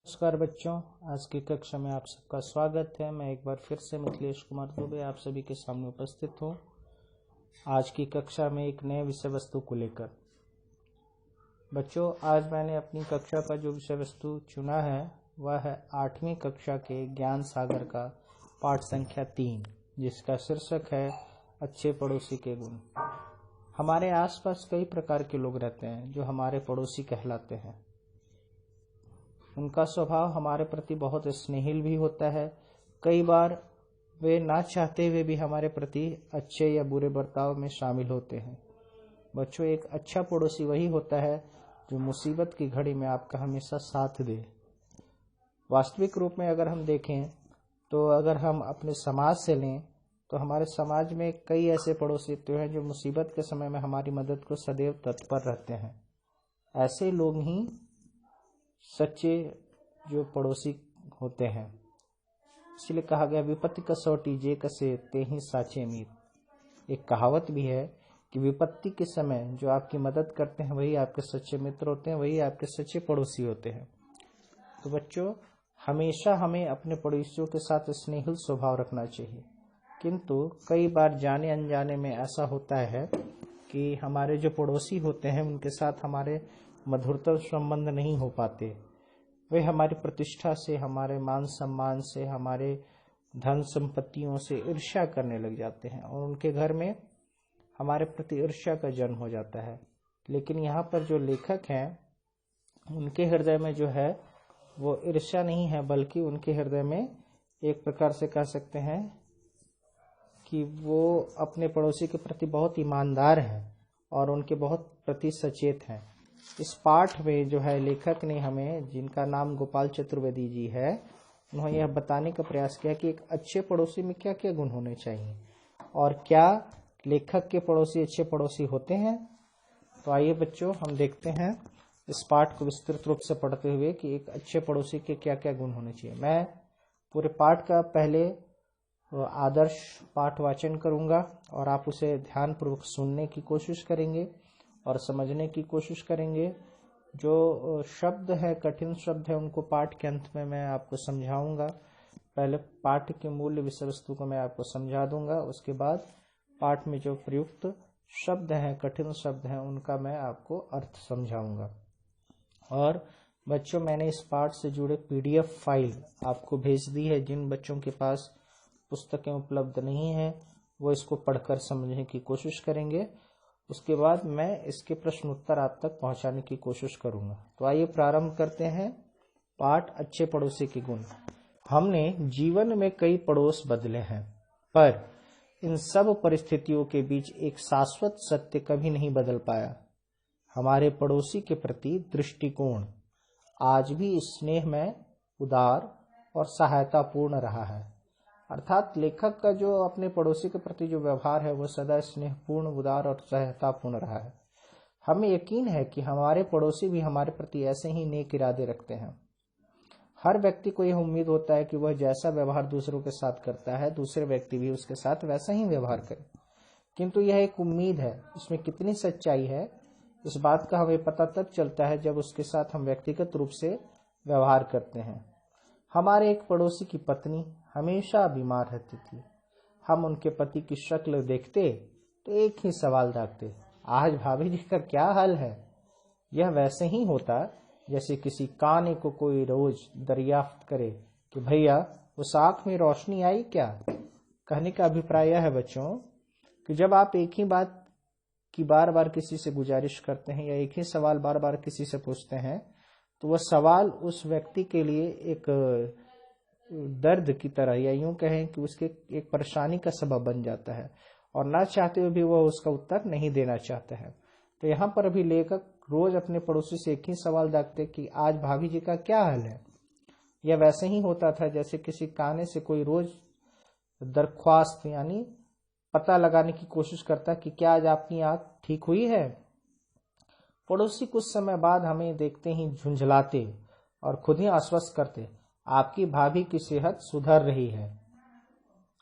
नमस्कार बच्चों, आज की कक्षा में आप सबका स्वागत है। मैं एक बार फिर से मिथिलेश कुमार दुबे आप सभी के सामने उपस्थित हूँ। आज की कक्षा में एक नए विषय वस्तु को लेकर। बच्चों, आज मैंने अपनी कक्षा का जो विषय वस्तु चुना है वह है 8वीं कक्षा के ज्ञान सागर का पाठ संख्या 3, जिसका शीर्षक है अच्छे पड़ोसी के गुण। हमारे आसपास कई प्रकार के लोग रहते हैं जो हमारे पड़ोसी कहलाते हैं। उनका स्वभाव हमारे प्रति बहुत स्नेहिल भी होता है। कई बार वे ना चाहते हुए भी हमारे प्रति अच्छे या बुरे बर्ताव में शामिल होते हैं। बच्चों, एक अच्छा पड़ोसी वही होता है जो मुसीबत की घड़ी में आपका हमेशा साथ दे। वास्तविक रूप में अगर हम देखें तो अगर हम अपने समाज से लें तो हमारे समाज में कई ऐसे पड़ोसी तो हैं जो मुसीबत के समय में हमारी मदद को सदैव तत्पर रहते हैं। ऐसे लोग ही सच्चे जो पड़ोसी होते हैं। इसलिए कहा गया, विपत्ति कसौटी जे कसे ते ही साचे मीत। एक कहावत भी है कि विपत्ति के समय जो आपकी मदद करते हैं वही आपके सच्चे मित्र होते हैं, वही आपके सच्चे पड़ोसी होते हैं। तो बच्चों, हमेशा हमें अपने पड़ोसियों के साथ स्नेहिल स्वभाव रखना चाहिए। किंतु कई बार जाने अनजाने में ऐसा होता है कि हमारे जो पड़ोसी होते हैं उनके साथ हमारे मधुरतर संबंध नहीं हो पाते। वे हमारी प्रतिष्ठा से, हमारे मान सम्मान से, हमारे धन संपत्तियों से ईर्ष्या करने लग जाते हैं और उनके घर में हमारे प्रति ईर्ष्या का जन्म हो जाता है। लेकिन यहाँ पर जो लेखक हैं उनके हृदय में जो है वो ईर्ष्या नहीं है, बल्कि उनके हृदय में एक प्रकार से कह सकते हैं कि वो अपने पड़ोसी के प्रति बहुत ईमानदार हैं और उनके बहुत प्रति सचेत हैं। इस पाठ में जो है लेखक ने हमें, जिनका नाम गोपाल चतुर्वेदी जी है, उन्होंने यह बताने का प्रयास किया कि एक अच्छे पड़ोसी में क्या क्या गुण होने चाहिए और क्या लेखक के पड़ोसी अच्छे पड़ोसी होते हैं। तो आइए बच्चों, हम देखते हैं इस पाठ को विस्तृत रूप से पढ़ते हुए कि एक अच्छे पड़ोसी के क्या क्या गुण होने चाहिए। मैं पूरे पाठ का पहले आदर्श पाठ वाचन करूंगा और आप उसे ध्यानपूर्वक सुनने की कोशिश करेंगे और समझने की कोशिश करेंगे। जो शब्द है, कठिन शब्द है, उनको पाठ के अंत में मैं आपको समझाऊंगा। पहले पाठ के मूल विषय वस्तु को मैं आपको समझा दूंगा, उसके बाद पाठ में जो प्रयुक्त शब्द हैं, कठिन शब्द हैं, उनका मैं आपको अर्थ समझाऊंगा। और बच्चों, मैंने इस पाठ से जुड़े PDF फाइल आपको भेज दी है। जिन बच्चों के पास पुस्तकें उपलब्ध नहीं हैं वो इसको पढ़कर समझने की कोशिश करेंगे। उसके बाद मैं इसके प्रश्न उत्तर आप तक पहुंचाने की कोशिश करूंगा। तो आइए प्रारंभ करते हैं पाठ अच्छे पड़ोसी के गुण। हमने जीवन में कई पड़ोस बदले हैं, पर इन सब परिस्थितियों के बीच एक शाश्वत सत्य कभी नहीं बदल पाया। हमारे पड़ोसी के प्रति दृष्टिकोण आज भी स्नेहमय, उदार और सहायतापूर्ण रहा है। अर्थात लेखक का जो अपने पड़ोसी के प्रति जो व्यवहार है वो सदा स्नेहपूर्ण, उदार और सहायतापूर्ण रहा है। हमें यकीन है कि हमारे पड़ोसी भी हमारे प्रति ऐसे ही नेक इरादे रखते हैं। हर व्यक्ति को यह उम्मीद होता है कि वह जैसा व्यवहार दूसरों के साथ करता है, दूसरे व्यक्ति भी उसके साथ वैसा ही व्यवहार करे। किंतु यह एक उम्मीद है, इसमें कितनी सच्चाई है इस बात का हमें पता तब चलता है जब उसके साथ हम व्यक्तिगत रूप से व्यवहार करते हैं। हमारे एक पड़ोसी की पत्नी हमेशा बीमार रहती थी। हम उनके पति की शक्ल देखते तो एक ही सवाल दागते, आज भाभी जी का क्या हाल है। यह वैसे ही होता जैसे किसी काने को कोई रोज दरियाफ्त करे कि भैया उस आंख में रोशनी आई क्या। कहने का अभिप्राय यह है बच्चों कि जब आप एक ही बात की बार बार किसी से गुजारिश करते हैं या एक ही सवाल बार बार किसी से पूछते हैं तो वह सवाल उस व्यक्ति के लिए एक दर्द की तरह, या यूं कहें कि उसके एक परेशानी का सबब बन जाता है और ना चाहते हुए भी वह उसका उत्तर नहीं देना चाहता है। तो यहाँ पर अभी लेखक रोज अपने पड़ोसी से एक ही सवाल दागते कि आज भाभी जी का क्या हाल है। यह वैसे ही होता था जैसे किसी काने से कोई रोज दरख्वास्त यानी पता लगाने की कोशिश करता कि क्या आज आपकी आंख ठीक हुई है। पड़ोसी कुछ समय बाद हमें देखते ही झुंझलाते और खुद ही आश्वस्त करते, आपकी भाभी की सेहत सुधर रही है।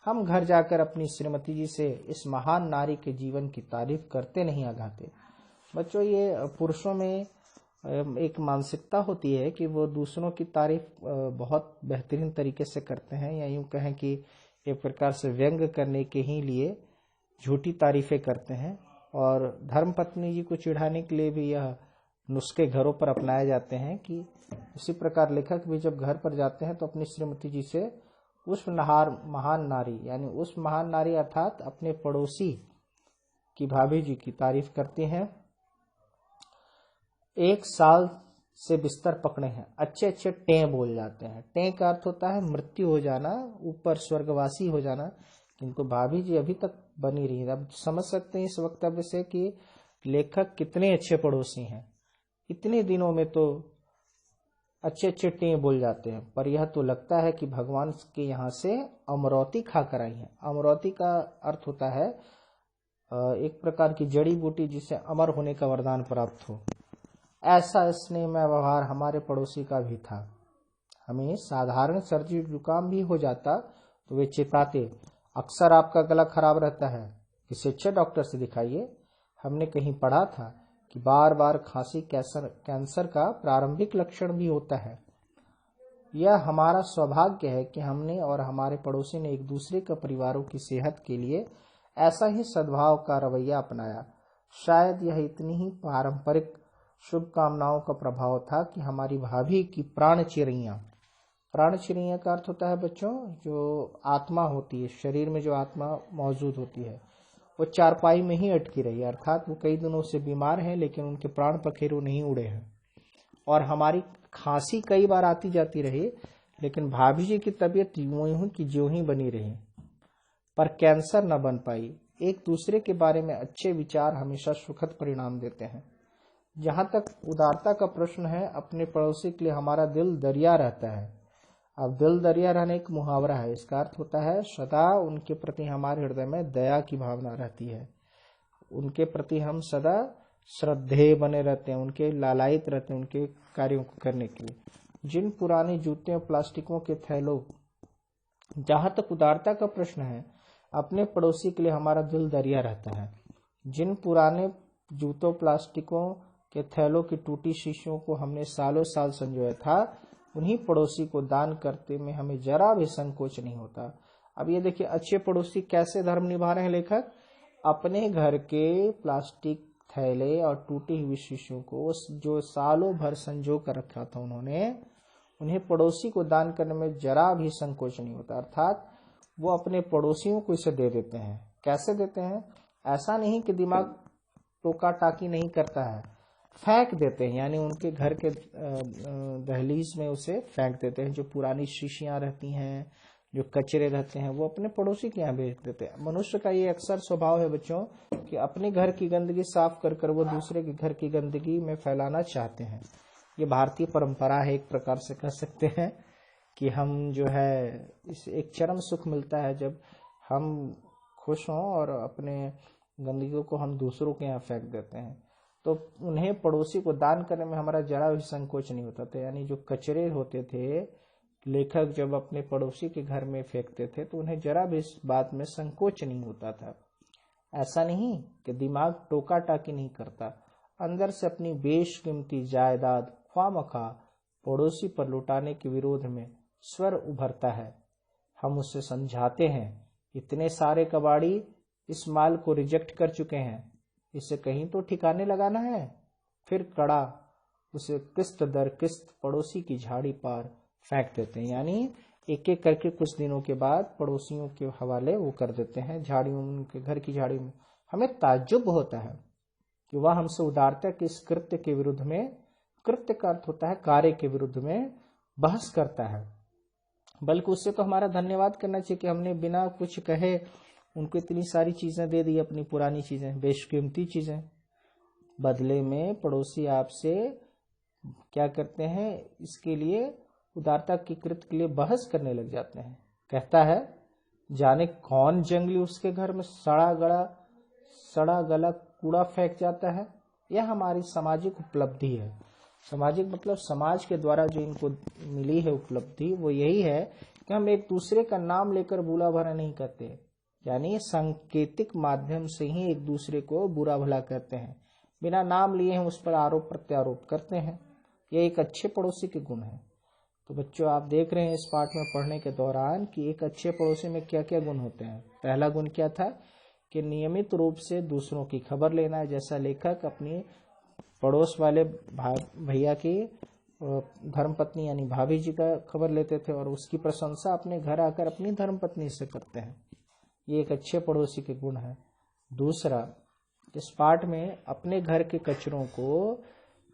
हम घर जाकर अपनी श्रीमती जी से इस महान नारी के जीवन की तारीफ करते नहीं आगाते। बच्चों, ये पुरुषों में एक मानसिकता होती है कि वो दूसरों की तारीफ बहुत बेहतरीन तरीके से करते हैं, या यूं कहें कि एक प्रकार से व्यंग करने के ही लिए झूठी तारीफें करते हैं। और धर्मपत्नी जी को चिढ़ाने के लिए भी यह नुस्खे घरों पर अपनाए जाते हैं कि उसी प्रकार लेखक भी जब घर पर जाते हैं तो अपनी श्रीमती जी से उस महान नारी, यानी उस महान नारी अर्थात अपने पड़ोसी की भाभी जी की तारीफ करते हैं। 1 साल से बिस्तर पकड़े हैं, अच्छे अच्छे टें बोल जाते हैं। टें का अर्थ होता है मृत्यु हो जाना, ऊपर स्वर्गवासी हो जाना, किंतु भाभी जी अभी तक बनी रही। अब समझ सकते हैं इस वक्तव्य से कि लेखक कितने अच्छे पड़ोसी हैं। इतने दिनों में तो अच्छे अच्छे टें बोल जाते हैं, पर यह तो लगता है कि भगवान के यहाँ से अमरौती खाकर आई है। अमरौती का अर्थ होता है एक प्रकार की जड़ी बूटी जिससे अमर होने का वरदान प्राप्त हो। ऐसा स्नेह में व्यवहार हमारे पड़ोसी का भी था। हमें साधारण सर्दी जुकाम भी हो जाता तो वे चिताते, अक्सर आपका गला खराब रहता है, किसी अच्छे डॉक्टर से दिखाइए। हमने कहीं पढ़ा था कि बार बार खांसी कैंसर का प्रारंभिक लक्षण भी होता है। यह हमारा सौभाग्य है कि हमने और हमारे पड़ोसी ने एक दूसरे के परिवारों की सेहत के लिए ऐसा ही सद्भाव का रवैया अपनाया। शायद यह इतनी ही पारंपरिक शुभकामनाओं का प्रभाव था कि हमारी भाभी की प्राण चिरैया का अर्थ होता है बच्चों जो आत्मा होती है, शरीर में जो आत्मा मौजूद होती है, वो चारपाई में ही अटकी रही। अर्थात वो कई दिनों से बीमार हैं लेकिन उनके प्राण पखेरु नहीं उड़े हैं। और हमारी खांसी कई बार आती जाती रही लेकिन भाभी जी की तबीयत यूं की ज्यों ही बनी रही, पर कैंसर न बन पाई। एक दूसरे के बारे में अच्छे विचार हमेशा सुखद परिणाम देते हैं। जहां तक उदारता का प्रश्न है, अपने पड़ोसी के लिए हमारा दिल दरिया रहता है। अब दिल दरिया रहने एक मुहावरा है, इसका अर्थ होता है सदा उनके प्रति हमारे हृदय में दया की भावना रहती है। उनके प्रति हम सदा श्रद्धेय बने रहते हैं, उनके लालायित रहते हैं उनके कार्यों को करने के लिए। जिन पुराने जूते प्लास्टिकों के थैलों, जहां तक उदारता का प्रश्न है, अपने पड़ोसी के लिए हमारा दिल दरिया रहता है। जिन पुराने जूतों प्लास्टिकों के थैलों की टूटी शीशियों को हमने सालों साल संजोया था, उन्हीं पड़ोसी को दान करते में हमें जरा भी संकोच नहीं होता। अब ये देखिए अच्छे पड़ोसी कैसे धर्म निभा रहे हैं लेखक। अपने घर के प्लास्टिक थैले और टूटी हुई शीशियों को जो सालों भर संजो कर रखा था उन्हें पड़ोसी को दान करने में जरा भी संकोच नहीं होता। अर्थात वो अपने पड़ोसियों को इसे दे देते हैं। कैसे देते हैं? ऐसा नहीं कि दिमाग टोका टाकी नहीं करता है, फेंक देते हैं, यानी उनके घर के दहलीज में उसे फेंक देते हैं। जो पुरानी शीशियां रहती हैं, जो कचरे रहते हैं, वो अपने पड़ोसी के यहाँ भेज देते हैं। मनुष्य का ये अक्सर स्वभाव है बच्चों कि अपने घर की गंदगी साफ कर कर वो दूसरे के घर की गंदगी में फैलाना चाहते हैं। ये भारतीय परंपरा है, एक प्रकार से कह सकते हैं कि हम जो है इस एक चरम सुख मिलता है जब हम खुश हों और अपने गंदगी को हम दूसरों के यहाँ फेंक देते हैं। तो उन्हें पड़ोसी को दान करने में हमारा जरा भी संकोच नहीं होता था। यानी जो कचरे होते थे, लेखक जब अपने पड़ोसी के घर में फेंकते थे तो उन्हें जरा भी इस बात में संकोच नहीं होता था। ऐसा नहीं कि दिमाग टोका टाकी नहीं करता, अंदर से अपनी बेशकीमती जायदाद ख्वामखा पड़ोसी पर लुटाने के विरोध में स्वर उभरता है। हम उससे समझाते हैं, इतने सारे कबाड़ी इस माल को रिजेक्ट कर चुके हैं, इसे कहीं तो ठिकाने लगाना है। फिर कड़ा उसे किस्त दर किस्त पड़ोसी की झाड़ी पार फेंक देते हैं। यानी एक एक करके कुछ दिनों के बाद पड़ोसियों के हवाले वो कर देते हैं झाड़ियों, उनके घर की झाड़ी में। हमें ताज्जुब होता है कि वह हमसे उदारता के इस कृत्य के विरुद्ध में, कृत्य का अर्थ होता है कार्य के विरुद्ध में बहस करता है। बल्कि उससे तो हमारा धन्यवाद करना चाहिए कि हमने बिना कुछ कहे उनको इतनी सारी चीजें दे दी, अपनी पुरानी चीजें, बेशकीमती चीजें। बदले में पड़ोसी आपसे क्या करते हैं, इसके लिए उदारता की कृत्य के लिए बहस करने लग जाते हैं। कहता है जाने कौन जंगली उसके घर में सड़ा गला कूड़ा फेंक जाता है। यह हमारी सामाजिक उपलब्धि है। सामाजिक मतलब समाज के द्वारा जो इनको मिली है उपलब्धि, वो यही है कि हम एक दूसरे का नाम लेकर बुरा भला नहीं करते, यानी सांकेतिक माध्यम से ही एक दूसरे को बुरा भला करते हैं। बिना नाम लिए हम उस पर आरोप प्रत्यारोप करते हैं। यह एक अच्छे पड़ोसी के गुण है। तो बच्चों आप देख रहे हैं इस पाठ में पढ़ने के दौरान कि एक अच्छे पड़ोसी में क्या क्या गुण होते हैं। पहला गुण क्या था कि नियमित रूप से दूसरों की खबर लेना है, जैसा लेखक अपनी पड़ोस वाले भैया की धर्मपत्नी यानी भाभी जी का खबर लेते थे और उसकी प्रशंसा अपने घर आकर अपनी धर्मपत्नी से करते हैं। ये एक अच्छे पड़ोसी के गुण है। दूसरा, इस पाठ में अपने घर के कचरों को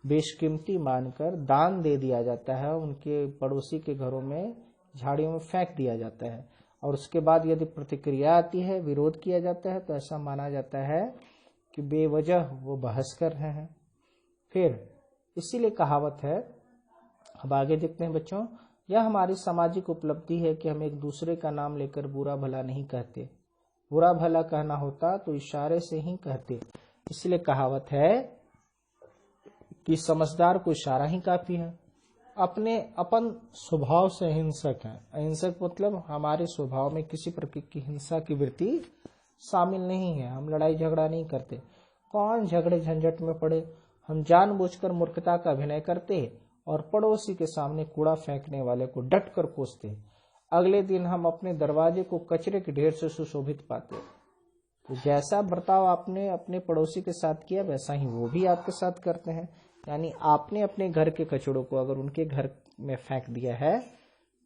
बेशकीमती मानकर दान दे दिया जाता है, उनके पड़ोसी के घरों में झाड़ियों में फेंक दिया जाता है और उसके बाद यदि प्रतिक्रिया आती है, विरोध किया जाता है, तो ऐसा माना जाता है कि बेवजह वो बहस कर रहे हैं। फिर इसीलिए कहावत है, अब आगे देखते हैं बच्चों, यह हमारी सामाजिक उपलब्धि है कि हम एक दूसरे का नाम लेकर बुरा भला नहीं कहते। बुरा भला कहना होता तो इशारे से ही कहते। इसलिए कहावत है कि समझदार को इशारा ही काफी है। अपन स्वभाव से अहिंसक हैं। अहिंसक मतलब हमारे स्वभाव में किसी प्रकार की हिंसा की वृत्ति शामिल नहीं है। हम लड़ाई झगड़ा नहीं करते। कौन झगड़े झंझट में पड़े। हम जानबूझकर मूर्खता का अभिनय करते और पड़ोसी के सामने कूड़ा फेंकने वाले को डट कर कोसते। अगले दिन हम अपने दरवाजे को कचरे के ढेर से सुशोभित पाते। तो जैसा बर्ताव आपने अपने पड़ोसी के साथ किया वैसा ही वो भी आपके साथ करते हैं। यानी आपने अपने घर के कचड़ों को अगर उनके घर में फेंक दिया है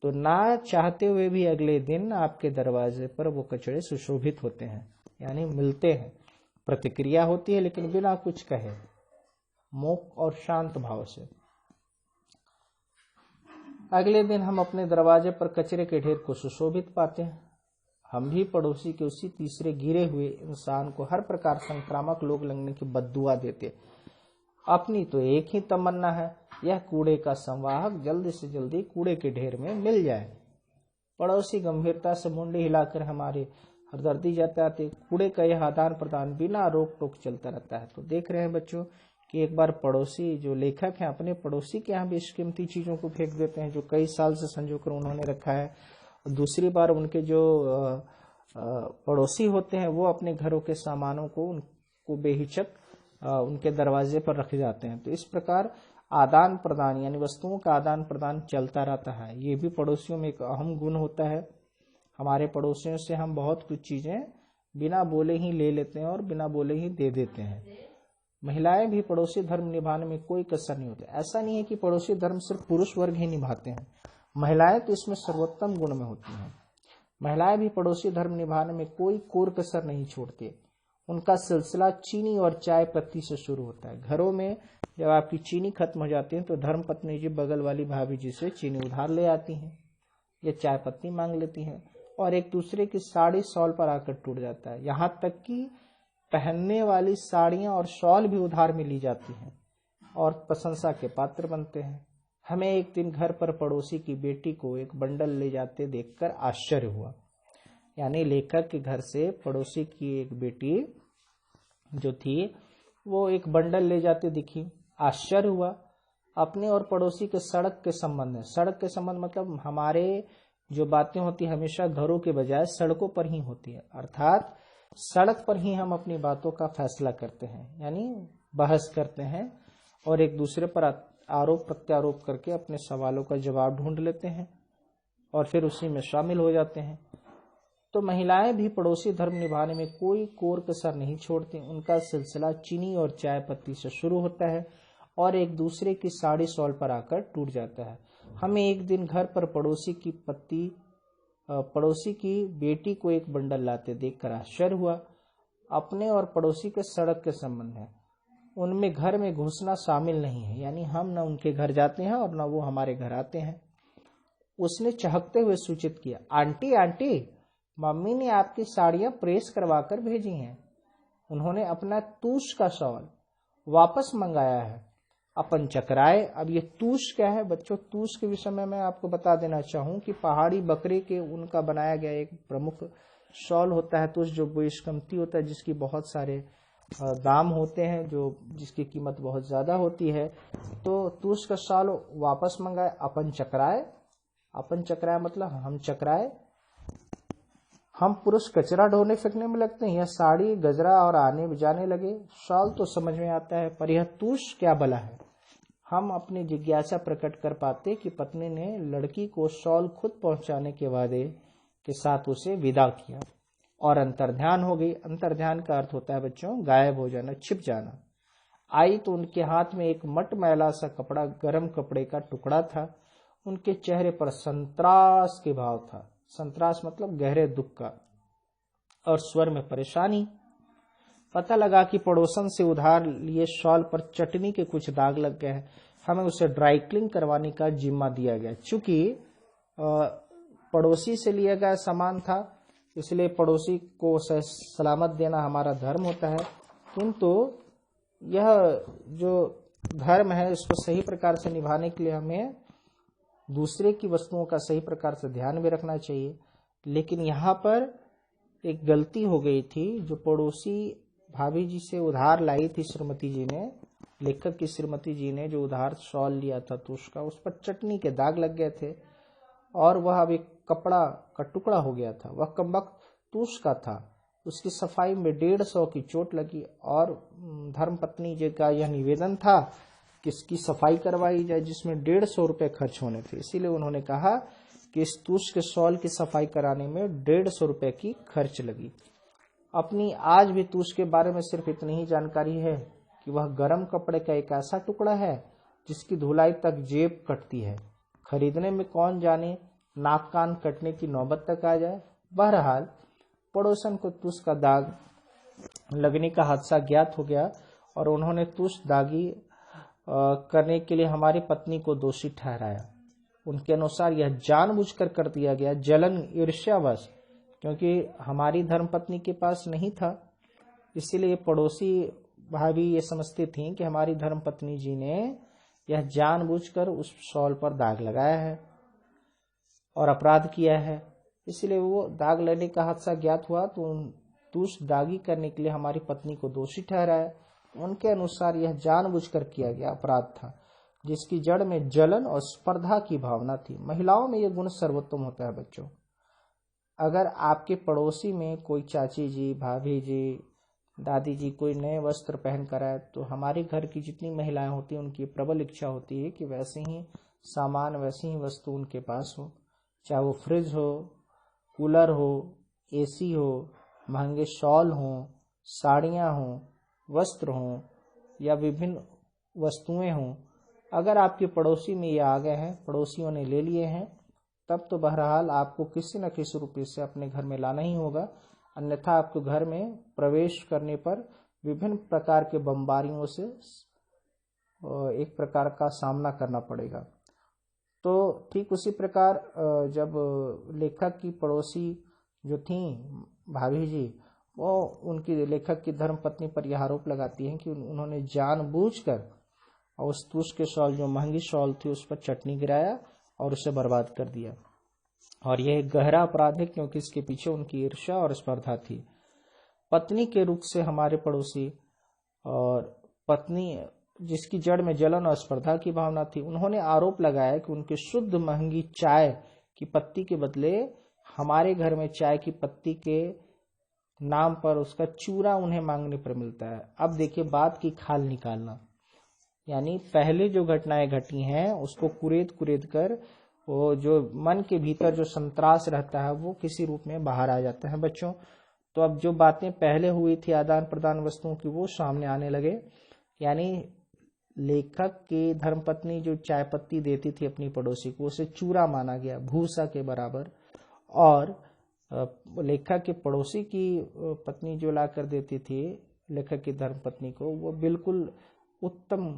तो ना चाहते हुए भी अगले दिन आपके दरवाजे पर वो कचड़े सुशोभित होते हैं, यानी मिलते हैं। प्रतिक्रिया होती है लेकिन बिना कुछ कहे, मौन और शांत भाव से। अगले दिन हम अपने दरवाजे पर कचरे के ढेर को सुशोभित पाते हैं। हम भी पड़ोसी के उसी तीसरे गिरे हुए इंसान को हर प्रकार संक्रामक रोग लगने की बद्दुआ देते। अपनी तो एक ही तमन्ना है, यह कूड़े का संवाहक जल्दी से जल्दी कूड़े के ढेर में मिल जाए। पड़ोसी गंभीरता से मुंडी हिलाकर हमारे हरदर्दी जताते। कूड़े का यह आदान प्रदान बिना रोक टोक चलता रहता है। तो देख रहे हैं बच्चों कि एक बार पड़ोसी जो लेखक हैं अपने पड़ोसी के यहाँ बेशकीमती चीजों को फेंक देते हैं जो कई साल से संजोकर उन्होंने रखा है। और दूसरी बार उनके जो पड़ोसी होते हैं वो अपने घरों के सामानों को उनको बेहिचक उनके दरवाजे पर रखे जाते हैं। तो इस प्रकार आदान प्रदान यानी वस्तुओं का आदान प्रदान चलता रहता है। ये भी पड़ोसियों में एक अहम गुण होता है। हमारे पड़ोसियों से हम बहुत कुछ चीजें बिना बोले ही ले लेते हैं और बिना बोले ही दे देते हैं। महिलाएं भी पड़ोसी धर्म निभाने में कोई कसर नहीं होती। ऐसा नहीं है कि पड़ोसी धर्म सिर्फ पुरुष वर्ग ही निभाते हैं, महिलाएं तो इसमें सर्वोत्तम गुण में होती हैं। महिलाएं भी पड़ोसी धर्म निभाने में कोई कोर कसर नहीं छोड़ती। उनका सिलसिला चीनी और चाय पत्ती से शुरू होता है। घरों में जब आपकी चीनी खत्म हो जाती है तो धर्म पत्नी जी बगल वाली भाभी जी से चीनी उधार ले आती हैं या चाय पत्ती मांग लेती हैं और एक दूसरे की साड़ी शॉल पर आकर टूट जाता है। यहाँ तक कि पहनने वाली साड़ियां और शॉल भी उधार में ली जाती हैं और प्रशंसा के पात्र बनते हैं। हमें एक दिन घर पर पड़ोसी की बेटी को एक बंडल ले जाते देखकर आश्चर्य हुआ। यानी लेखक के घर से पड़ोसी की एक बेटी जो थी वो एक बंडल ले जाते दिखी। आश्चर्य हुआ। अपने और पड़ोसी के सड़क के संबंध है। सड़क के संबंध मतलब हमारे जो बातें होती है हमेशा घरों के बजाय सड़कों पर ही होती है। अर्थात सड़क पर ही हम अपनी बातों का फैसला करते हैं, यानी बहस करते हैं और एक दूसरे पर आरोप प्रत्यारोप करके अपने सवालों का जवाब ढूंढ लेते हैं और फिर उसी में शामिल हो जाते हैं। तो महिलाएं भी पड़ोसी धर्म निभाने में कोई कोर कसर नहीं छोड़ती। उनका सिलसिला चीनी और चाय पत्ती से शुरू होता है और एक दूसरे की साड़ी शॉल पर आकर टूट जाता है। हमें एक दिन घर पर पड़ोसी की बेटी को एक बंडल लाते देखकर आश्चर्य हुआ। अपने और पड़ोसी के सड़क के संबंध है, उनमें घर में घुसना शामिल नहीं है, यानी हम न उनके घर जाते हैं और न वो हमारे घर आते हैं। उसने चहकते हुए सूचित किया, आंटी आंटी, मम्मी ने आपकी साड़ियां प्रेस करवा कर भेजी हैं। उन्होंने अपना तूश का शॉल वापस मंगाया है। अपन चकराए। अब ये तूश क्या है बच्चों? तूश के विषय में मैं आपको बता देना चाहूं कि पहाड़ी बकरे के ऊन का बनाया गया एक प्रमुख शॉल होता है तूश, जो बेशकीमती होता है, जिसकी बहुत सारे दाम होते हैं, जिसकी कीमत बहुत ज्यादा होती है। तो तूश का शॉल वापस मंगाए। अपन चकराए। अपन चकराए मतलब हम चकराए। हम पुरुष कचरा ढोने फेंकने में लगते हैं, यह साड़ी गजरा और आने जाने लगे। शॉल तो समझ में आता है, पर यह तुष क्या भला है। हम अपनी जिज्ञासा प्रकट कर पाते कि पत्नी ने लड़की को शॉल खुद पहुंचाने के वादे के साथ उसे विदा किया और अंतर्ध्यान हो गई। अंतर्ध्यान का अर्थ होता है बच्चों गायब हो जाना, छिप जाना। आई तो उनके हाथ में एक मटमैला सा कपड़ा, गर्म कपड़े का टुकड़ा था। उनके चेहरे पर संत्रास के भाव था। संत्रास मतलब गहरे दुख का, और स्वर में परेशानी। पता लगा कि पड़ोसन से उधार लिए शॉल पर चटनी के कुछ दाग लग गए हैं। हमें उसे ड्राई क्लीन करवाने का जिम्मा दिया गया। चूंकि पड़ोसी से लिया गया सामान था, इसलिए पड़ोसी को सलामत देना हमारा धर्म होता है। किंतु यह जो धर्म है, इसको सही प्रकार से निभाने के लिए हमें दूसरे की वस्तुओं का सही प्रकार से ध्यान भी रखना चाहिए। लेकिन यहाँ पर एक गलती हो गई थी। जो पड़ोसी भाभी जी से उधार लाई थी श्रीमती जी ने, लेखक की श्रीमती जी ने जो उधार शॉल लिया था तो उसका, उस पर चटनी के दाग लग गए थे और वह अब एक कपड़ा का टुकड़ा हो गया था। वह कमबख्त तुष का था। उसकी सफाई में 150 की चोट लगी और धर्मपत्नी जी का यह निवेदन था कि इसकी सफाई करवाई जाए, जिसमें 150 रुपए खर्च होने थे। इसीलिए उन्होंने कहा कि इस तुष के शॉल की सफाई कराने में 150 रुपए की खर्च लगी। अपनी आज भी तुष के बारे में सिर्फ इतनी ही जानकारी है कि वह गर्म कपड़े का एक ऐसा टुकड़ा है जिसकी धुलाई तक जेब कटती है। खरीदने में कौन जाने नाक कान कटने की नौबत तक आ जाए। बहरहाल पड़ोसन को तुष का दाग लगने का हादसा ज्ञात हो गया और उन्होंने तुष दागी करने के लिए हमारी पत्नी को दोषी ठहराया। उनके अनुसार यह जानबूझकर कर दिया गया, जलन ईर्ष्यावश, क्योंकि हमारी धर्मपत्नी के पास नहीं था। इसीलिए पड़ोसी भाभी ये समझती थी कि हमारी धर्मपत्नी जी ने यह जानबूझकर उस शॉल पर दाग लगाया है और अपराध किया है। इसलिए वो दाग लगने का हादसा ज्ञात हुआ तो तुष दागी करने के लिए हमारी पत्नी को दोषी ठहराया। उनके अनुसार यह जानबूझकर किया गया अपराध था, जिसकी जड़ में जलन और स्पर्धा की भावना थी। महिलाओं में यह गुण सर्वोत्तम होता है बच्चों। अगर आपके पड़ोसी में कोई चाची जी, भाभी जी, दादी जी कोई नए वस्त्र पहन कर आए तो हमारे घर की जितनी महिलाएं होती हैं उनकी प्रबल इच्छा होती है कि वैसे ही सामान, वैसी ही वस्तु उनके पास हो। चाहे वो फ्रिज हो, कूलर हो, एसी हो, महंगे शॉल हो, साड़ियाँ हो, वस्त्र हो या विभिन्न वस्तुएं हों। अगर आपके पड़ोसी में ये आ गए हैं, पड़ोसियों ने ले लिए हैं, तब तो बहरहाल आपको किसी न किसी रूप से अपने घर में लाना ही होगा। अन्यथा आपको घर में प्रवेश करने पर विभिन्न प्रकार के बमबारियों से एक प्रकार का सामना करना पड़ेगा। तो ठीक उसी प्रकार जब लेखक की पड़ोसी जो थी भाभी जी, वो उनकी लेखक की धर्मपत्नी पर यह आरोप लगाती हैं कि उन्होंने जानबूझकर और उस तुष के शॉल, जो महंगी शॉल थी, उस पर चटनी गिराया और उसे बर्बाद कर दिया। और यह एक गहरा अपराध है क्योंकि इसके पीछे उनकी ईर्ष्या और स्पर्धा थी। पत्नी के रुख से हमारे पड़ोसी और पत्नी जिसकी जड़ में जलन और स्पर्धा की भावना थी, उन्होंने आरोप लगाया कि उनके शुद्ध महंगी चाय की पत्ती के बदले हमारे घर में चाय की पत्ती के नाम पर उसका चूरा उन्हें मांगने पर मिलता है। अब देखिए बात की खाल निकालना, यानी पहले जो घटनाएं घटी हैं उसको कुरेद कर वो जो मन के भीतर जो संतरास रहता है वो किसी रूप में बाहर आ जाता है बच्चों। तो अब जो बातें पहले हुई थी आदान प्रदान वस्तुओं की, वो सामने आने लगे। यानी लेखक की धर्मपत्नी जो चाय पत्ती देती थी अपनी पड़ोसी को, उसे चूरा माना गया, भूसा के बराबर। और लेखक के पड़ोसी की पत्नी जो ला कर देती थी लेखक की धर्मपत्नी को, वो बिल्कुल उत्तम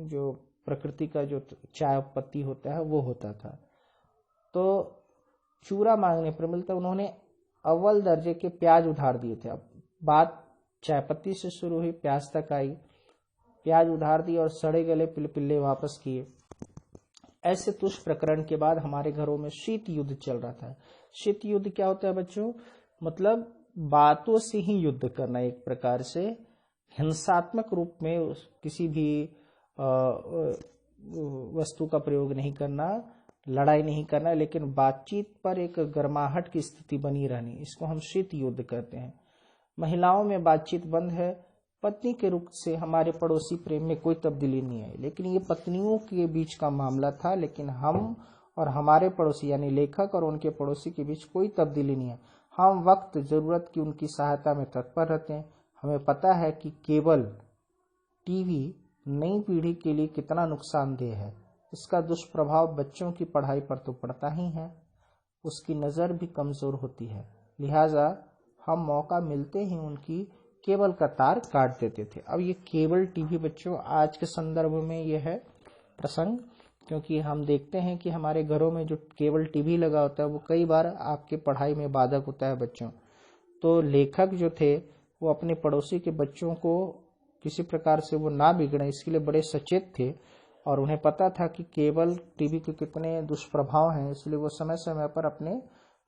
जो प्रकृति का जो चाय पत्ती होता है वो होता था। तो चूरा मांगने पर मिलता। उन्होंने अव्वल दर्जे के प्याज उधार दिए थे। अब बात चाय पत्ती से शुरू हुई, प्याज तक आई। प्याज उधार दिए और सड़े गले पिल्ले वापस किए। ऐसे तुष प्रकरण के बाद हमारे घरों में शीत युद्ध चल रहा था। शीत युद्ध क्या होता है बच्चों? मतलब बातों से ही युद्ध करना, एक प्रकार से हिंसात्मक रूप में किसी भी वस्तु का प्रयोग नहीं करना, लड़ाई नहीं करना, लेकिन बातचीत पर एक गर्माहट की स्थिति बनी रहनी, इसको हम शीत युद्ध कहते हैं। महिलाओं में बातचीत बंद है। पत्नी के रुख से हमारे पड़ोसी प्रेम में कोई तब्दीली नहीं आई, लेकिन ये पत्नियों के बीच का मामला था, लेकिन हम और हमारे पड़ोसी यानी लेखक और उनके पड़ोसी के बीच कोई तब्दीली नहीं है। हम वक्त जरूरत की उनकी सहायता में तत्पर रहते हैं। हमें पता है कि केबल टीवी नई पीढ़ी के लिए कितना नुकसानदेह है। इसका दुष्प्रभाव बच्चों की पढ़ाई पर तो पड़ता ही है, उसकी नज़र भी कमज़ोर होती है। लिहाजा हम मौका मिलते ही उनकी केबल का तार काट देते थे। अब ये केबल टीवी बच्चों आज के संदर्भ में ये है प्रसंग, क्योंकि हम देखते हैं कि हमारे घरों में जो केबल टीवी लगा होता है वो कई बार आपके पढ़ाई में बाधक होता है बच्चों। तो लेखक जो थे वो अपने पड़ोसी के बच्चों को किसी प्रकार से वो ना बिगड़े इसके लिए बड़े सचेत थे, और उन्हें पता था कि केबल टीवी के कितने दुष्प्रभाव हैं, इसलिए वो समय समय पर अपने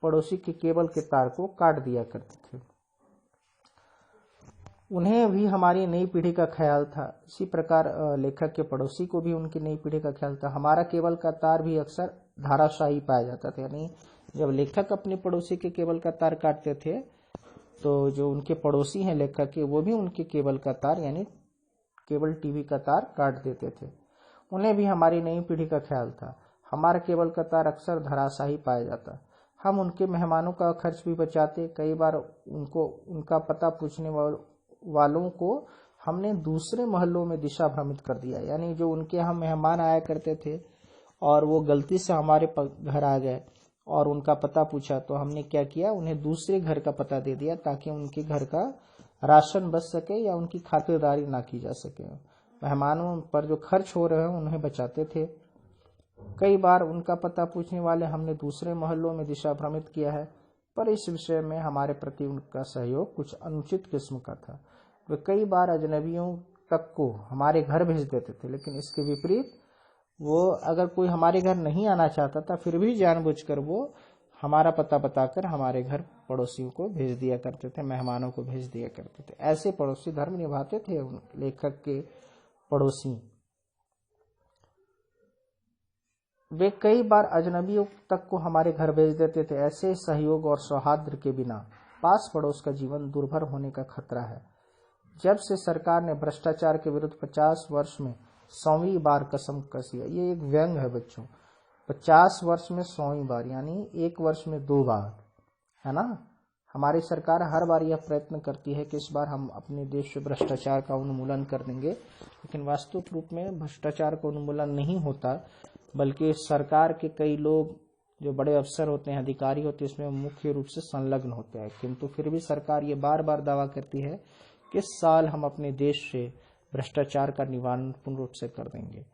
पड़ोसी के केबल के तार को काट दिया करते थे। उन्हें भी हमारी नई पीढ़ी का ख्याल था, इसी प्रकार लेखक के पड़ोसी को भी उनकी नई पीढ़ी का ख्याल था। हमारा केबल का तार भी अक्सर धाराशाही पाया जाता था, यानी जब लेखक अपने पड़ोसी के केबल का तार काटते थे तो जो उनके पड़ोसी हैं लेखक के वो भी उनके केबल का तार यानी केबल टीवी का तार काट देते थे। उन्हें भी हमारी नई पीढ़ी का ख्याल था। हमारा केबल का तार अक्सर धराशाही पाया जाता। हम उनके मेहमानों का खर्च भी बचाते। कई बार उनका पता पूछने वालों को हमने दूसरे मोहल्लों में दिशा भ्रमित कर दिया, यानी जो उनके यहाँ मेहमान आया करते थे और वो गलती से हमारे घर आ गए और उनका पता पूछा, तो हमने क्या किया, उन्हें दूसरे घर का पता दे दिया ताकि उनके घर का राशन बच सके या उनकी खातिरदारी ना की जा सके। मेहमानों पर जो खर्च हो रहे हैं उन्हें बचाते थे। कई बार उनका पता पूछने वाले हमने दूसरे मोहल्लों में दिशा भ्रमित किया है, पर इस विषय में हमारे प्रति उनका सहयोग कुछ अनुचित किस्म का था। वे कई बार अजनबियों तक को हमारे घर भेज देते थे, लेकिन इसके विपरीत वो अगर कोई हमारे घर नहीं आना चाहता था फिर भी जानबूझकर वो हमारा पता बताकर हमारे घर पड़ोसियों को भेज दिया करते थे, मेहमानों को भेज दिया करते थे। ऐसे पड़ोसी धर्म निभाते थे लेखक के पड़ोसी। वे कई बार अजनबियों तक को हमारे घर भेज देते थे। ऐसे सहयोग और सौहार्द के बिना पास पड़ोस का जीवन दुर्भर होने का खतरा है। जब से सरकार ने भ्रष्टाचार के विरुद्ध 50 वर्ष में 100वीं बार कसम कसी है, ये एक व्यंग है बच्चों, 50 वर्ष में 100वीं बार यानी एक वर्ष में 2 बार, है ना। हमारी सरकार हर बार यह प्रयत्न करती है कि इस बार हम अपने देश से भ्रष्टाचार का उन्मूलन कर देंगे, लेकिन वास्तविक रूप में भ्रष्टाचार का उन्मूलन नहीं होता, बल्कि सरकार के कई लोग जो बड़े अफसर होते हैं, अधिकारी होते हैं, इसमें मुख्य रूप से संलग्न होते हैं। किंतु फिर भी सरकार ये बार बार दावा करती है कि इस साल हम अपने देश से भ्रष्टाचार का निवारण पूर्ण रूप से कर देंगे।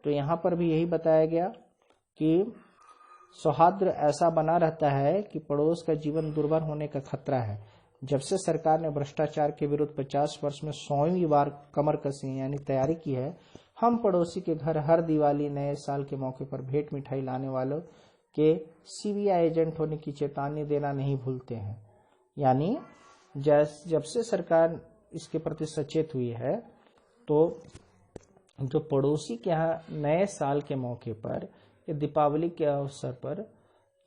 तो यहाँ पर भी यही बताया गया कि सौहार्द ऐसा बना रहता है कि पड़ोस का जीवन दुर्भर होने का खतरा है। जब से सरकार ने भ्रष्टाचार के विरुद्ध 50 वर्ष में 100वीं बार कमर कसी यानी तैयारी की है, हम पड़ोसी के घर हर दिवाली नए साल के मौके पर भेंट मिठाई लाने वालों के सीबीआई एजेंट होने की चेतावनी देना नहीं भूलते हैं। यानी जब से सरकार इसके प्रति सचेत हुई है, तो जो पड़ोसी के यहाँ नए साल के मौके पर या दीपावली के अवसर पर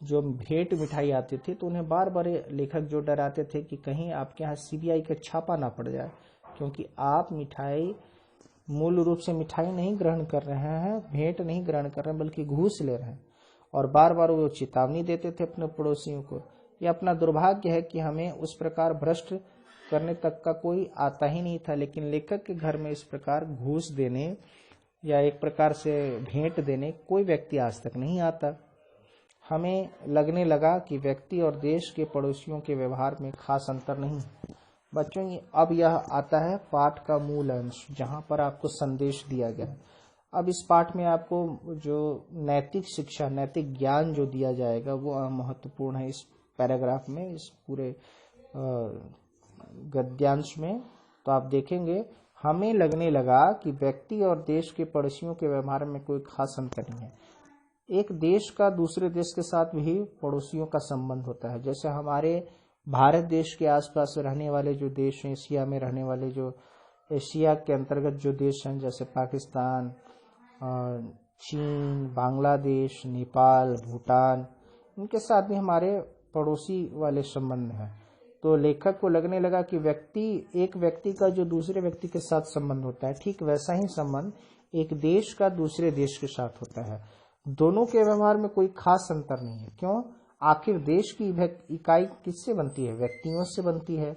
जो भेंट मिठाई आती थी, तो उन्हें बार बार लेखक जो डराते थे कि कहीं आपके यहाँ सीबीआई का छापा ना पड़ जाए, क्योंकि आप मिठाई मूल रूप से मिठाई नहीं ग्रहण कर रहे हैं, भेंट नहीं ग्रहण कर रहे हैं, बल्कि घूस ले रहे हैं। और बार बार वो चेतावनी देते थे अपने पड़ोसियों को। यह अपना दुर्भाग्य है कि हमें उस प्रकार भ्रष्ट करने तक का कोई आता ही नहीं था, लेकिन लेखक के घर में इस प्रकार घूस देने या एक प्रकार से भेंट देने कोई व्यक्ति आज तक नहीं आता। हमें लगने लगा कि व्यक्ति और देश के पड़ोसियों के व्यवहार में खास अंतर नहीं। बच्चों, अब यह आता है पाठ का मूल अंश, जहां पर आपको संदेश दिया गया है। अब इस पाठ में आपको जो नैतिक शिक्षा, नैतिक ज्ञान जो दिया जाएगा वो महत्वपूर्ण है इस पैराग्राफ में, इस पूरे गद्यांश में। तो आप देखेंगे, हमें लगने लगा कि व्यक्ति और देश के पड़ोसियों के व्यवहार में कोई खास अंतर नहीं है। एक देश का दूसरे देश के साथ भी पड़ोसियों का संबंध होता है। जैसे हमारे भारत देश के आसपास रहने वाले जो देश हैं, एशिया में रहने वाले जो एशिया के अंतर्गत जो देश हैं, जैसे पाकिस्तान, चीन, बांग्लादेश, नेपाल, भूटान, इनके साथ भी हमारे पड़ोसी वाले संबंध हैं। तो लेखक को लगने लगा कि एक व्यक्ति का जो दूसरे व्यक्ति के साथ संबंध होता है, ठीक वैसा ही संबंध एक देश का दूसरे देश के साथ होता है। दोनों के व्यवहार में कोई खास अंतर नहीं है। क्यों? आखिर देश की इकाई किससे बनती है? व्यक्तियों से बनती है।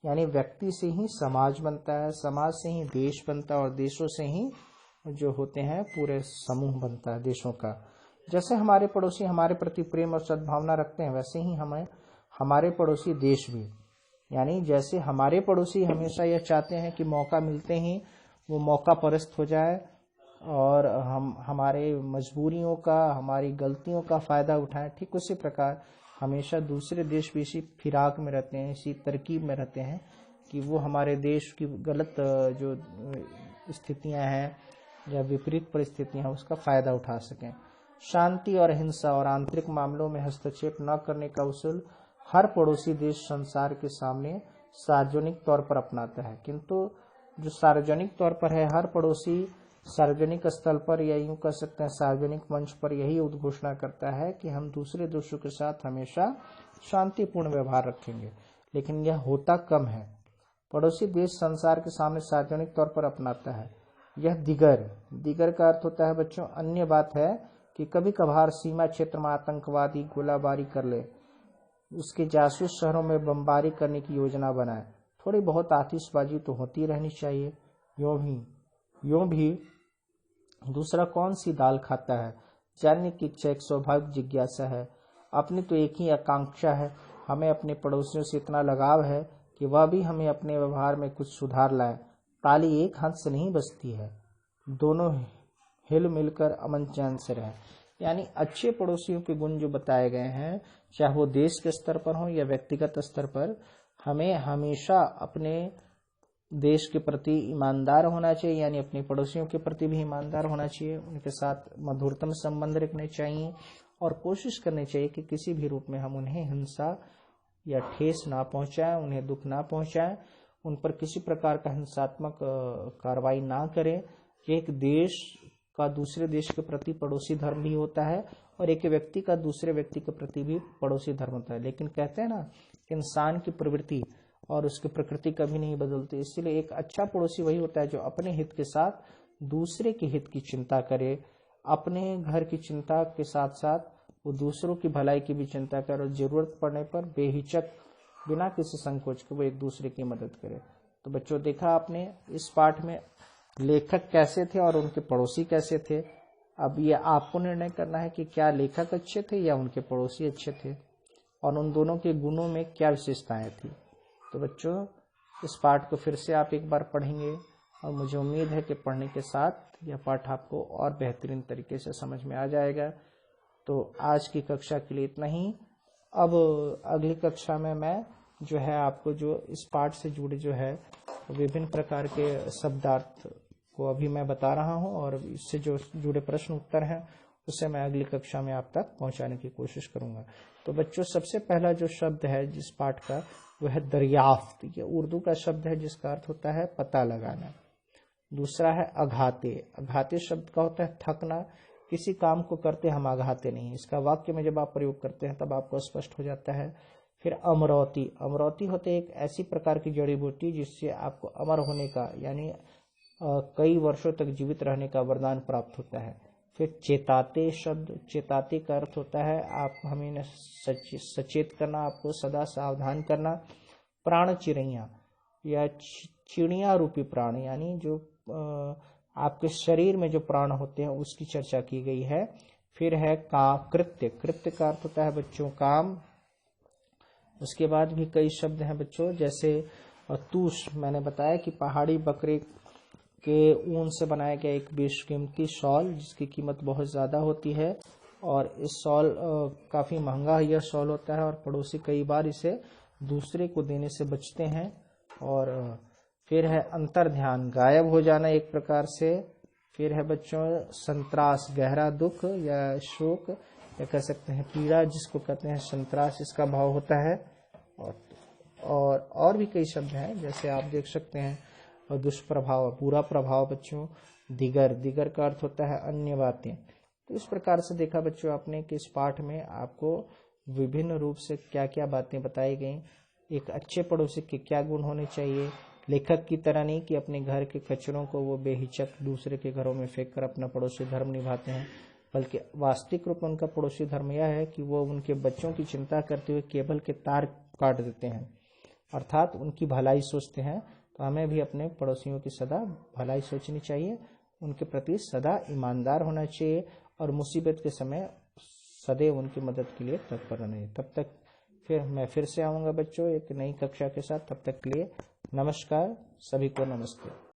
यानी व्यक्ति से ही समाज बनता है, समाज से ही देश बनता है और देशों से ही जो होते हैं पूरे समूह बनता है देशों का। जैसे हमारे पड़ोसी हमारे प्रति प्रेम और सद्भावना रखते हैं, वैसे ही हमारे पड़ोसी देश भी, यानी जैसे हमारे पड़ोसी हमेशा यह चाहते हैं कि मौका मिलते ही वो मौका परस्त हो जाए और हम हमारे मजबूरियों का, हमारी गलतियों का फायदा उठाएं, ठीक उसी प्रकार हमेशा दूसरे देश भी इसी फिराक में रहते हैं, इसी तरकीब में रहते हैं कि वो हमारे देश की गलत जो स्थितियां हैं या विपरीत परिस्थितियां हैं उसका फायदा उठा सकें। शांति और हिंसा और आंतरिक मामलों में हस्तक्षेप न करने का उसूल हर पड़ोसी देश संसार के सामने सार्वजनिक तौर पर अपनाता है, किंतु जो सार्वजनिक तौर पर है, हर पड़ोसी सार्वजनिक स्थल पर या यूं कह सकते हैं सार्वजनिक मंच पर यही उद्घोषणा करता है कि हम दूसरे देशों के साथ हमेशा शांतिपूर्ण व्यवहार रखेंगे, लेकिन यह होता कम है। पड़ोसी देश संसार के सामने सार्वजनिक तौर पर अपनाता है। यह दिगर का अर्थ होता है बच्चों अन्य बात है कि कभी कभार सीमा क्षेत्र में आतंकवादी गोलाबारी कर ले, उसके जासूस शहरों में बमबारी करने की योजना बनाए। थोड़ी बहुत आतिशबाजी तो होती रहनी चाहिए। यूं भी दूसरा कौन सी दाल खाता है, जानने की इच्छा एक स्वाभाविक जिज्ञासा है। अपनी तो एक ही आकांक्षा है, हमें अपने पड़ोसियों से इतना लगाव है कि वह भी हमें अपने व्यवहार में कुछ सुधार लाए। ताली एक हाथ से नहीं बजती है, दोनों हिल मिलकर अमन चैन से रहें। यानी अच्छे पड़ोसियों के गुण जो बताए गए हैं, चाहे वो देश के स्तर पर हो या व्यक्तिगत स्तर पर, हमें हमेशा अपने देश के प्रति ईमानदार होना चाहिए, यानी अपने पड़ोसियों के प्रति भी ईमानदार होना चाहिए, उनके साथ मधुरतम संबंध रखने चाहिए और कोशिश करनी चाहिए कि किसी भी रूप में हम उन्हें हिंसा या ठेस ना पहुंचाएं, उन्हें दुख ना पहुंचाएं, उन पर किसी प्रकार का हिंसात्मक कार्रवाई ना करें। एक देश का दूसरे देश के प्रति पड़ोसी धर्म भी होता है और एक व्यक्ति का दूसरे व्यक्ति के प्रति भी पड़ोसी धर्म होता है, लेकिन कहते हैं ना कि इंसान की प्रवृत्ति और उसकी प्रकृति कभी नहीं बदलती। इसलिए एक अच्छा पड़ोसी वही होता है जो अपने हित के साथ दूसरे के हित की चिंता करे, अपने घर की चिंता के साथ साथ वो दूसरों की भलाई की भी चिंता करे और जरूरत पड़ने पर बेहिचक बिना किसी संकोच के वो एक दूसरे की मदद करे। तो बच्चों देखा आपने इस पाठ में लेखक कैसे थे और उनके पड़ोसी कैसे थे। अब ये आपको निर्णय करना है कि क्या लेखक अच्छे थे या उनके पड़ोसी अच्छे थे और उन दोनों के गुणों में क्या विशेषताएं थी। तो बच्चों इस पाठ को फिर से आप एक बार पढ़ेंगे और मुझे उम्मीद है कि पढ़ने के साथ यह पाठ आपको और बेहतरीन तरीके से समझ में आ जाएगा। तो आज की कक्षा के लिए इतना ही। अब अगली कक्षा में मैं जो है आपको जो इस पाठ से जुड़े जो है विभिन्न प्रकार के शब्दार्थ को अभी मैं बता रहा हूं और इससे जो जुड़े प्रश्न उत्तर हैं उसे मैं अगली कक्षा में आप तक पहुंचाने की कोशिश करूंगा। तो बच्चों सबसे पहला जो शब्द है जिस पाठ का वह है दरियाफ्त। ये उर्दू का शब्द है जिसका अर्थ होता है पता लगाना। दूसरा है अघाते। अघाते शब्द का होता है थकना। किसी काम को करते हम अघाते नहीं, इसका वाक्य में जब आप प्रयोग करते हैं तब आपको स्पष्ट हो जाता है। फिर अमरौती। अमरौती होते एक ऐसी प्रकार की जड़ी बूटी जिससे आपको अमर होने का यानी कई वर्षों तक जीवित रहने का वरदान प्राप्त होता है। फिर चेताते शब्द। चेताते का अर्थ होता है आप हमें सचेत करना, आपको सदा सावधान करना। प्राण चिड़ैया या चिड़िया रूपी प्राण यानी जो आपके शरीर में जो प्राण होते हैं उसकी चर्चा की गई है। फिर है कृत्य। कृत्य का अर्थ होता है बच्चों काम। उसके बाद भी कई शब्द हैं बच्चों, जैसे तूश। मैंने बताया कि पहाड़ी बकरे के ऊन से बनाया गया एक बेशकीमती शॉल जिसकी कीमत बहुत ज़्यादा होती है और इस शॉल काफ़ी महंगा यह शॉल होता है और पड़ोसी कई बार इसे दूसरे को देने से बचते हैं। और फिर है अंतर ध्यान, गायब हो जाना एक प्रकार से। फिर है बच्चों संत्रास, गहरा दुख या शोक या कह सकते हैं पीड़ा जिसको कहते हैं संत्रास, इसका भाव होता है। और भी कई शब्द हैं जैसे आप देख सकते हैं दुष्प्रभाव, बुरा प्रभाव बच्चों। दिगर, दिगर का अर्थ होता है अन्य बातें। तो इस प्रकार से देखा बच्चों आपने कि इस पाठ में आपको विभिन्न रूप से क्या क्या बातें बताई गई, एक अच्छे पड़ोसी के क्या गुण होने चाहिए, लेखक की तरह नहीं कि अपने घर के कचरों को वो बेहिचक दूसरे के घरों में फेंक कर अपना पड़ोसी धर्म निभाते हैं, बल्कि वास्तविक रूप में उनका पड़ोसी धर्म यह है कि वो उनके बच्चों की चिंता करते हुए केबल के तार काट देते हैं, अर्थात उनकी भलाई सोचते हैं। तो हमें भी अपने पड़ोसियों की सदा भलाई सोचनी चाहिए, उनके प्रति सदा ईमानदार होना चाहिए और मुसीबत के समय सदैव उनकी मदद के लिए तत्पर रहना चाहिए। तब तक मैं फिर से आऊंगा बच्चों एक नई कक्षा के साथ। तब तक के लिए नमस्कार, सभी को नमस्ते।